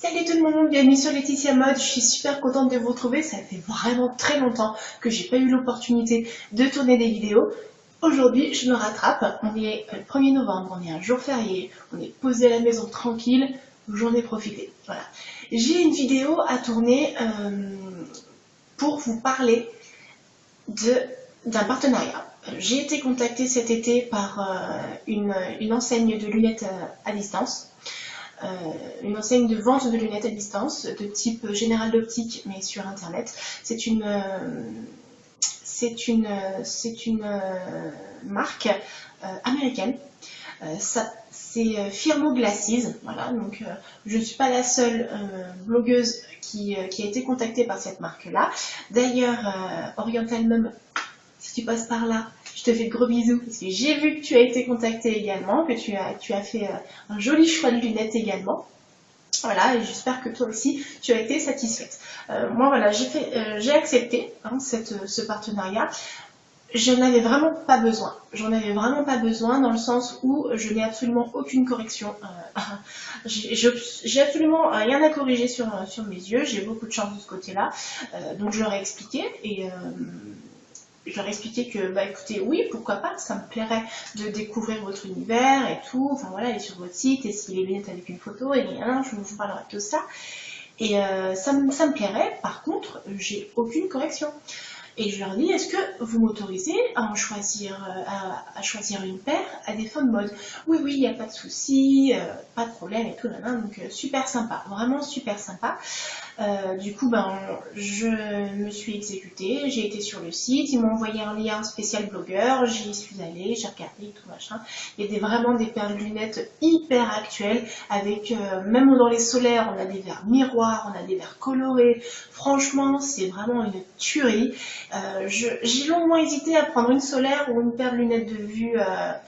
Salut tout le monde, bienvenue sur Laetitia Mode, je suis super contente de vous retrouver, ça fait vraiment très longtemps que j'ai pas eu l'opportunité de tourner des vidéos. Aujourd'hui je me rattrape, on est le 1er novembre, on est un jour férié, on est posé à la maison tranquille, j'en ai profité. Voilà. J'ai une vidéo à tourner pour vous parler d'un partenariat. J'ai été contactée cet été par une enseigne de lunettes à distance. Une enseigne de vente de lunettes à distance de type Général d'Optique mais sur internet. C'est une marque américaine. C'est Firmo Glasses. Voilà, donc je ne suis pas la seule blogueuse qui a été contactée par cette marque-là. D'ailleurs, Oriental Mum, si tu passes par là, je te fais de gros bisous parce que j'ai vu que tu as été contactée également, que tu as fait un joli choix de lunettes également. Voilà, et j'espère que toi aussi tu as été satisfaite. Moi voilà, j'ai accepté ce partenariat. J'en avais vraiment pas besoin. J'en avais vraiment pas besoin dans le sens où je n'ai absolument aucune correction. J'ai absolument rien à corriger sur mes yeux. J'ai beaucoup de chance de ce côté-là. Donc je leur ai expliqué et je leur ai expliqué que, bah écoutez, oui, pourquoi pas, ça me plairait de découvrir votre univers et tout, enfin voilà, aller sur votre site, essayer les lunettes avec une photo, et rien, je vous parlerai de tout ça. Et ça me plairait, par contre, j'ai aucune correction. Et je leur dis, est-ce que vous m'autorisez à choisir une paire à des fins de mode? Oui, oui, il n'y a pas de souci, pas de problème et tout, donc super sympa, vraiment super sympa. Du coup, je me suis exécutée, j'ai été sur le site, ils m'ont envoyé un lien spécial blogueur, j'y suis allée, j'ai regardé tout machin. Il y a vraiment des paires de lunettes hyper actuelles, avec même dans les solaires, on a des verres miroirs, on a des verres colorés. Franchement, c'est vraiment une tuerie. J'ai longuement hésité à prendre une solaire ou une paire de lunettes de vue. À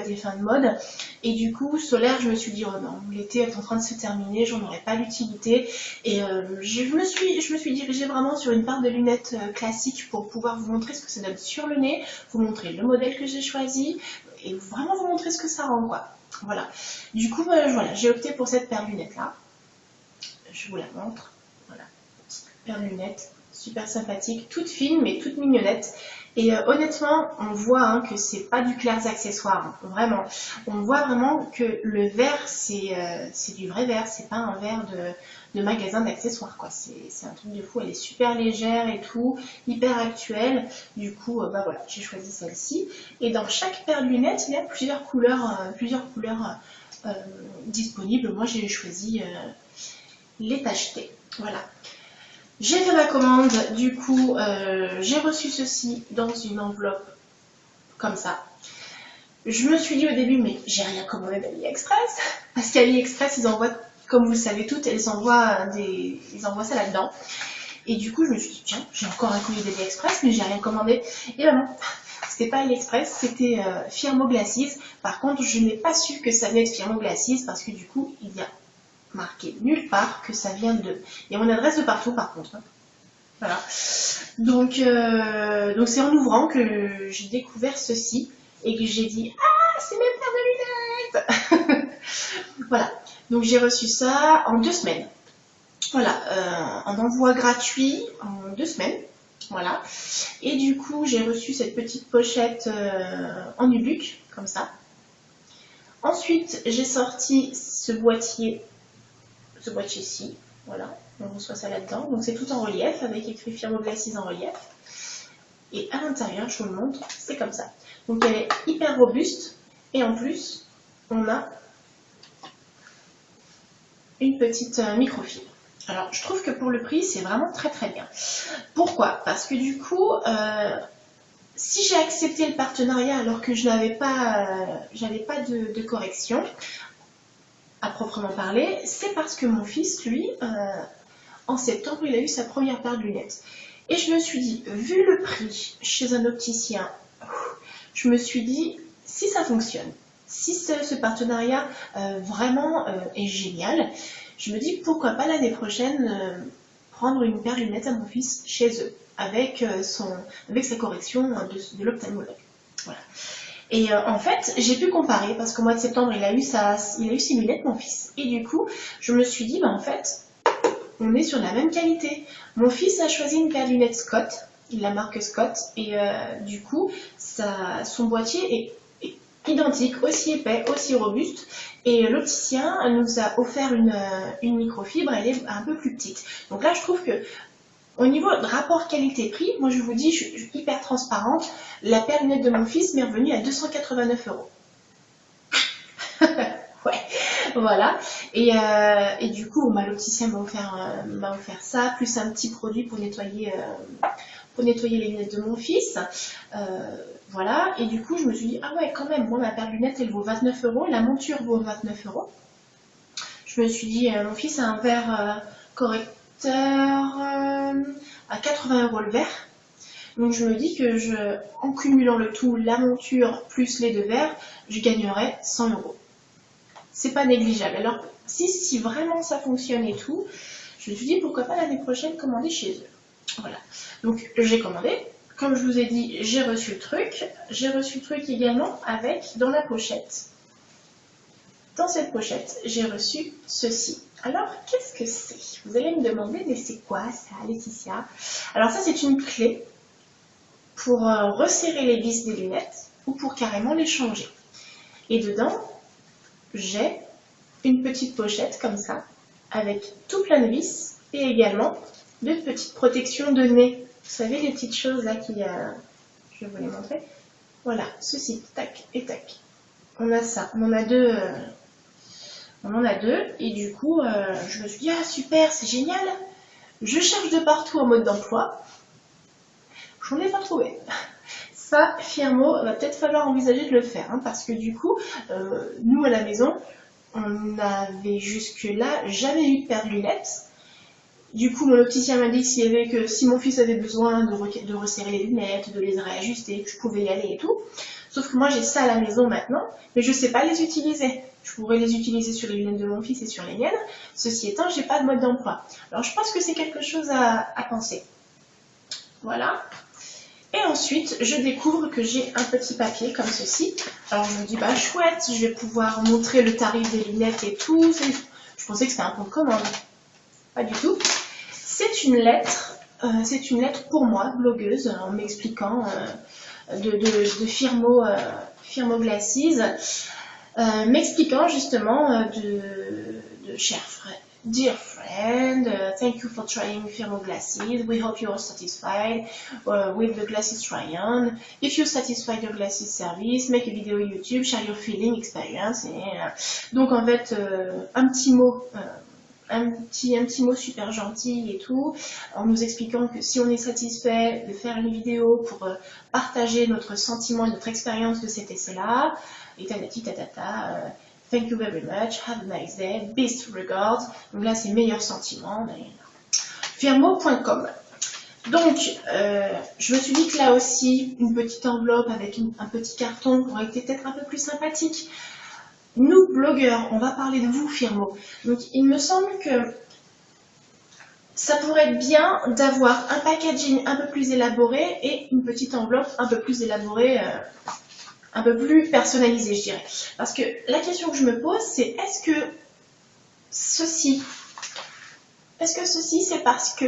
des fins de mode, et du coup solaire je me suis dit oh non, l'été est en train de se terminer, j'en aurais pas l'utilité, et je me suis dirigée vraiment sur une paire de lunettes classiques pour pouvoir vous montrer ce que ça donne sur le nez, vous montrer le modèle que j'ai choisi et vraiment vous montrer ce que ça rend, quoi. Voilà, du coup voilà, j'ai opté pour cette paire de lunettes là, je vous la montre. Voilà, paire de lunettes super sympathique, toute fine mais toute mignonnette. Et honnêtement, on voit que c'est pas du clairs accessoire, vraiment. On voit vraiment que le verre, c'est du vrai verre, c'est pas un verre de magasin d'accessoires, quoi. C'est un truc de fou, elle est super légère et tout, hyper actuelle. Du coup, voilà, j'ai choisi celle-ci. Et dans chaque paire de lunettes, il y a plusieurs couleurs disponibles. Moi, j'ai choisi les tachetés. Voilà. J'ai fait ma commande, du coup j'ai reçu ceci dans une enveloppe comme ça. Je me suis dit au début, mais j'ai rien commandé d'AliExpress, parce qu'AliExpress ils envoient, comme vous le savez toutes, ils envoient ça là-dedans. Et du coup je me suis dit, tiens, j'ai encore un colis d'AliExpress, mais j'ai rien commandé. Et ben non, c'était pas AliExpress, c'était Firmo Glasses. Par contre, je n'ai pas su que ça venait de Firmo Glasses, parce que du coup, il y a marqué nulle part que ça vient de... Il y a mon adresse de partout par contre. Voilà. Donc c'est en ouvrant que j'ai découvert ceci et que j'ai dit « Ah, c'est mes paires de lunettes !» Voilà. Donc j'ai reçu ça en 2 semaines. Voilà. Un envoi gratuit en 2 semaines. Voilà. Et du coup, j'ai reçu cette petite pochette en nubuck, comme ça. Ensuite, j'ai sorti ce boîtier-ci, voilà, on reçoit ça là-dedans, donc c'est tout en relief, avec écrit Firmo Glasses en relief, et à l'intérieur, je vous le montre, c'est comme ça, donc elle est hyper robuste, et en plus, on a une petite microfibre. Alors, je trouve que pour le prix, c'est vraiment très très bien. Pourquoi? Parce que du coup, si j'ai accepté le partenariat alors que je n'avais pas, de correction, à proprement parler, c'est parce que mon fils, lui, en septembre, il a eu sa première paire de lunettes. Et je me suis dit, vu le prix chez un opticien, je me suis dit, si ça fonctionne, si ce partenariat vraiment est génial, je me dis, pourquoi pas l'année prochaine prendre une paire de lunettes à mon fils chez eux, avec sa correction de l'ophtalmologue. Voilà. Et en fait, j'ai pu comparer parce qu'au mois de septembre, il a eu ses lunettes, mon fils. Et du coup, je me suis dit, bah en fait, on est sur la même qualité. Mon fils a choisi une paire de lunettes Scott, la marque Scott, et du coup, son boîtier est identique, aussi épais, aussi robuste. Et l'opticien nous a offert une microfibre, elle est un peu plus petite. Donc là, je trouve que au niveau de rapport qualité-prix, moi je vous dis, je suis hyper transparente, la paire de lunettes de mon fils m'est revenue à 289 €. Ouais, voilà. Et du coup, l'opticien m'a offert ça, plus un petit produit pour nettoyer les lunettes de mon fils. Voilà. Et du coup, je me suis dit, ah ouais, quand même, moi, ma paire de lunettes, elle vaut 29 €, la monture vaut 29 €. Je me suis dit, mon fils a un verre correcteur à 80 € le verre. Donc je me dis que en cumulant le tout, la monture plus les 2 verres, je gagnerais 100 €. C'est pas négligeable. Alors, si vraiment ça fonctionne et tout, je me suis dit pourquoi pas l'année prochaine commander chez eux. Voilà. Donc, j'ai commandé. Comme je vous ai dit, j'ai reçu le truc. J'ai reçu le truc également avec, dans la pochette. Dans cette pochette, j'ai reçu ceci. Alors, qu'est-ce que c'est? Vous allez me demander, mais c'est quoi ça, Laetitia? Alors ça, c'est une clé pour resserrer les vis des lunettes ou pour carrément les changer. Et dedans, j'ai une petite pochette comme ça, avec tout plein de vis et également de petites protections de nez. Vous savez, les petites choses là qui... je vais vous les montrer. Voilà, ceci, tac et tac. On a ça, on en a deux. Et du coup, je me suis dit, ah super, c'est génial. Je cherche de partout en mode d'emploi. J'en ai pas trouvé. Ça, Firmo, va peut-être falloir envisager de le faire, hein, parce que du coup, nous à la maison, on n'avait jusque-là jamais eu de paire de lunettes. Du coup, mon opticien m'a dit que si mon fils avait besoin de resserrer les lunettes, de les réajuster, que je pouvais y aller et tout. Sauf que moi, j'ai ça à la maison maintenant, mais je ne sais pas les utiliser. Je pourrais les utiliser sur les lunettes de mon fils et sur les miennes. Ceci étant, j'ai pas de mode d'emploi. Alors, je pense que c'est quelque chose à penser. Voilà. Et ensuite, je découvre que j'ai un petit papier comme ceci. Alors, je me dis, bah chouette, je vais pouvoir montrer le tarif des lunettes et tout. Je pensais que c'était un bon de commande. Pas du tout. C'est une lettre pour moi, blogueuse, en m'expliquant de Firmo Glasses, m'expliquant justement Dear friend, thank you for trying Firmo Glasses. We hope you are satisfied with the glasses try-on. If you're satisfied with the glasses service, make a video YouTube, share your feeling, experience. Donc en fait, un petit mot super gentil et tout, en nous expliquant que si on est satisfait de faire une vidéo pour partager notre sentiment et notre expérience de cet essai-là, et thank you very much, have a nice day, best regards. Donc là, c'est meilleurs sentiments. Firmo.com. Donc, je me suis dit que là aussi, une petite enveloppe avec un petit carton aurait été peut-être un peu plus sympathique. Nous, blogueurs, on va parler de vous, Firmo. Donc, il me semble que ça pourrait être bien d'avoir un packaging un peu plus élaboré et une petite enveloppe un peu plus élaborée, un peu plus personnalisée, je dirais. Parce que la question que je me pose, c'est est-ce que ceci, c'est parce que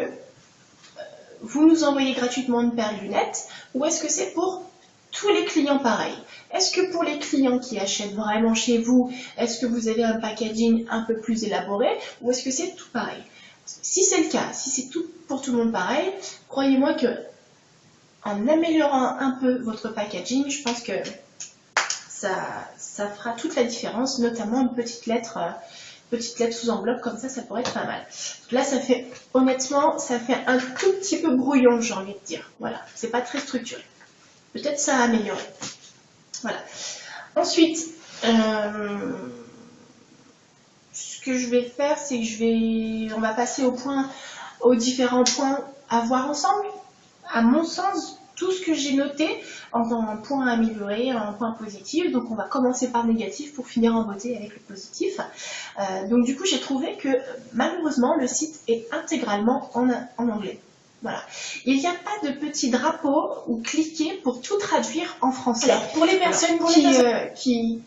vous nous envoyez gratuitement une paire de lunettes ou est-ce que c'est pour tous les clients pareils? Est-ce que pour les clients qui achètent vraiment chez vous, est-ce que vous avez un packaging un peu plus élaboré ou est-ce que c'est tout pareil? Si c'est le cas, si c'est tout pour tout le monde pareil, croyez-moi que en améliorant un peu votre packaging, je pense que ça fera toute la différence, notamment une petite lettre sous enveloppe, comme ça pourrait être pas mal. Là, honnêtement, ça fait un tout petit peu brouillon, j'ai envie de dire. Voilà, c'est pas très structuré. Peut-être ça a amélioré. Voilà. Ensuite, ce que je vais faire, c'est que on va passer aux différents points à voir ensemble. À mon sens, tout ce que j'ai noté en points à améliorer, en points positifs. Donc on va commencer par le négatif pour finir en beauté avec le positif. Donc du coup, j'ai trouvé que malheureusement, le site est intégralement en anglais. Voilà. Il n'y a pas de petit drapeau où cliquer pour tout traduire en français. Alors, pour les personnes qui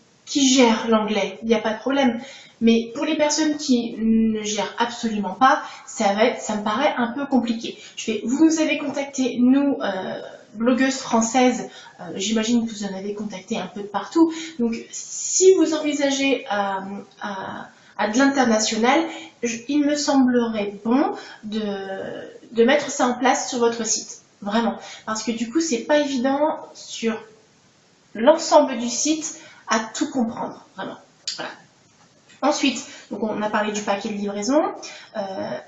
gèrent l'anglais, il n'y a pas de problème. Mais pour les personnes qui ne gèrent absolument pas, ça me paraît un peu compliqué. Vous nous avez contacté, nous, blogueuses françaises, j'imagine que vous en avez contacté un peu de partout. Donc, si vous envisagez à de l'international, il me semblerait bon de mettre ça en place sur votre site. Vraiment. Parce que du coup, c'est pas évident sur l'ensemble du site à tout comprendre. Vraiment. Voilà. Ensuite, donc on a parlé du paquet de livraison.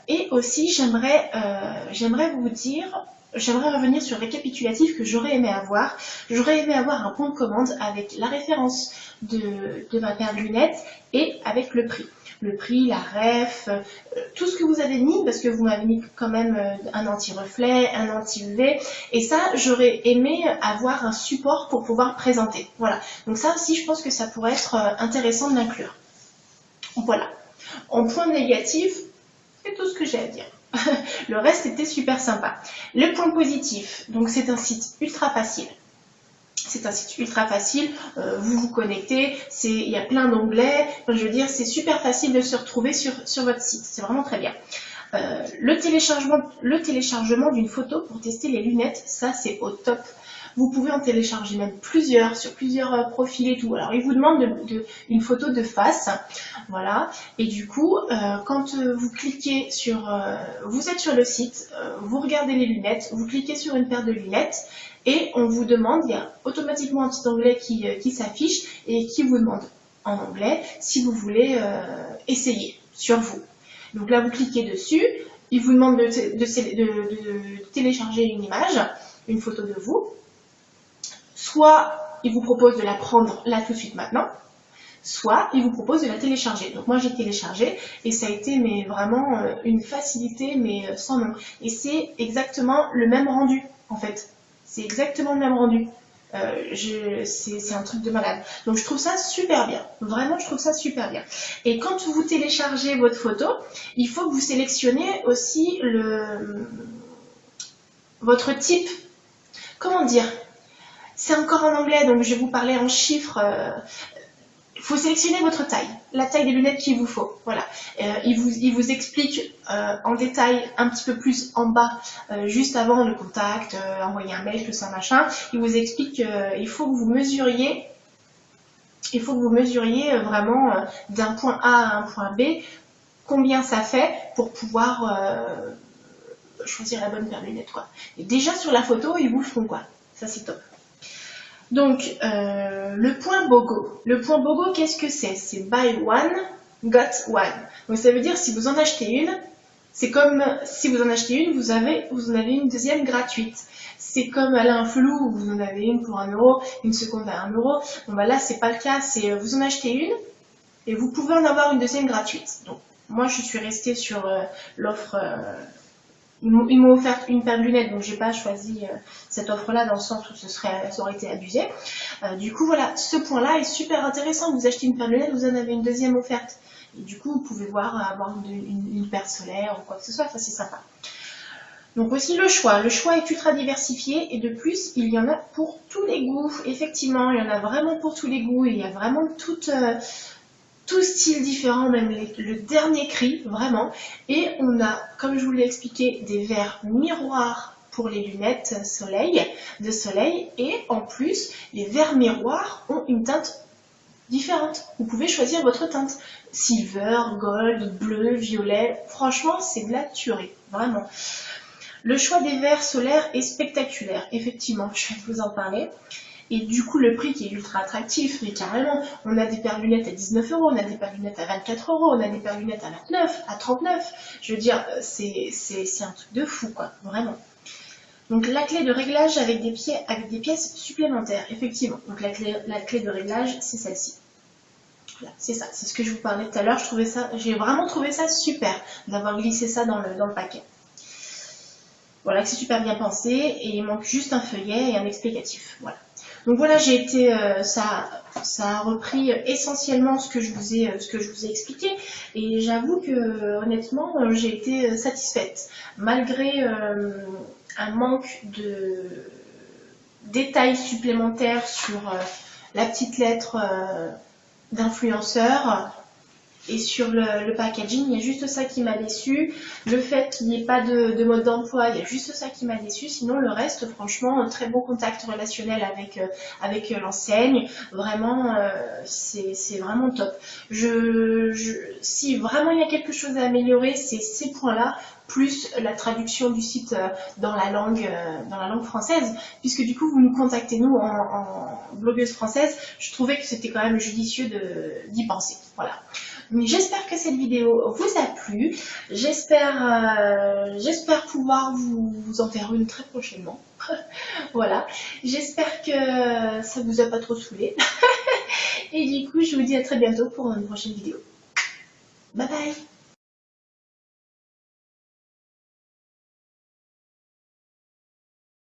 Et aussi, j'aimerais vous dire... J'aimerais revenir sur le récapitulatif que j'aurais aimé avoir. J'aurais aimé avoir un bon de commande avec la référence de ma paire de lunettes et avec le prix. Le prix, la ref, tout ce que vous avez mis, parce que vous m'avez mis quand même un anti-reflet, un anti-UV. Et ça, j'aurais aimé avoir un support pour pouvoir présenter. Voilà. Donc ça aussi, je pense que ça pourrait être intéressant de l'inclure. Voilà. En point négatif, c'est tout ce que j'ai à dire. Le reste était super sympa. Le point positif, donc c'est un site ultra facile. C'est un site ultra facile, vous vous connectez, il y a plein d'onglets, enfin, je veux dire, c'est super facile de se retrouver sur votre site, c'est vraiment très bien. Le téléchargement d'une photo pour tester les lunettes, ça c'est au top. Vous pouvez en télécharger même plusieurs, sur plusieurs profils et tout. Alors, il vous demande une photo de face, voilà. Et du coup, quand vous cliquez sur... vous êtes sur le site, vous regardez les lunettes, vous cliquez sur une paire de lunettes, et on vous demande, il y a automatiquement un petit onglet qui s'affiche, et qui vous demande en anglais si vous voulez essayer sur vous. Donc là, vous cliquez dessus, il vous demande de télécharger une image, une photo de vous. Soit il vous propose de la prendre là tout de suite maintenant, soit il vous propose de la télécharger. Donc moi j'ai téléchargé et ça a été mais vraiment une facilité mais sans nom. Et c'est exactement le même rendu en fait. C'est exactement le même rendu. C'est un truc de malade. Donc je trouve ça super bien. Vraiment je trouve ça super bien. Et quand vous téléchargez votre photo, il faut que vous sélectionnez aussi votre type. Comment dire ? C'est encore en anglais, donc je vais vous parler en chiffres. Il faut sélectionner votre taille, la taille des lunettes qu'il vous faut. Voilà. Il vous explique en détail un petit peu plus en bas, juste avant le contact, envoyer un mail, tout ça, machin. Il vous explique qu'il faut que vous mesuriez, vraiment d'un point A à un point B, combien ça fait pour pouvoir choisir la bonne paire de lunettes, quoi. Et déjà sur la photo, ils vous le font, quoi. Ça, c'est top. Donc, le point BOGO. Le point BOGO, qu'est-ce que c'est? C'est buy one, got one. Donc, ça veut dire si vous en achetez une, c'est comme si vous en achetez une, vous en avez une deuxième gratuite. C'est comme à l'inflou où vous en avez une pour 1 €, une seconde à 1 €. Bon, bah là, c'est pas le cas. C'est vous en achetez une et vous pouvez en avoir une deuxième gratuite. Donc, moi, je suis restée sur l'offre. Ils m'ont offert une paire de lunettes, donc j'ai pas choisi cette offre-là dans le sens où ça aurait été abusé. Du coup, voilà, ce point-là est super intéressant. Vous achetez une paire de lunettes, vous en avez une deuxième offerte. Et du coup, vous pouvez avoir une paire solaire ou quoi que ce soit, ça c'est sympa. Donc aussi le choix. Le choix est ultra diversifié et de plus, il y en a pour tous les goûts. Effectivement, il y en a vraiment pour tous les goûts et il y a vraiment tout style différent, même le dernier cri, vraiment. Et on a, comme je vous l'ai expliqué, des verres miroirs pour les lunettes de soleil. Et en plus, les verres miroirs ont une teinte différente. Vous pouvez choisir votre teinte. Silver, gold, bleu, violet. Franchement, c'est de la tuerie, vraiment. Le choix des verres solaires est spectaculaire. Effectivement, je vais vous en parler. Et du coup, le prix qui est ultra attractif, mais carrément, on a des paires de lunettes à 19 €, on a des paires de lunettes à 24 €, on a des paires de lunettes à 29, à 39. Je veux dire, c'est un truc de fou, quoi, vraiment. Donc la clé de réglage avec des pièces supplémentaires, effectivement. Donc la clé de réglage, c'est celle-ci. Voilà, c'est ça, c'est ce que je vous parlais tout à l'heure. J'ai vraiment trouvé ça super d'avoir glissé ça dans le paquet. Voilà, que c'est super bien pensé et il manque juste un feuillet et un explicatif. Voilà. Donc voilà, j'ai été, ça a repris essentiellement ce que je vous ai expliqué, et j'avoue que honnêtement, j'ai été satisfaite, malgré un manque de détails supplémentaires sur la petite lettre d'influenceur. Et sur le packaging, il y a juste ça qui m'a déçu. Le fait qu'il n'y ait pas de mode d'emploi, il y a juste ça qui m'a déçu. Sinon, le reste, franchement, un très bon contact relationnel avec l'enseigne. Vraiment, c'est vraiment top. Si vraiment il y a quelque chose à améliorer, c'est ces points-là, plus la traduction du site dans la langue française, puisque du coup vous nous contactez nous en blogueuse française. Je trouvais que c'était quand même judicieux d'y penser. Voilà. Donc j'espère que cette vidéo vous a plu. J'espère pouvoir vous en faire une très prochainement. Voilà. J'espère que ça vous a pas trop saoulé. Et du coup, je vous dis à très bientôt pour une prochaine vidéo. Bye bye.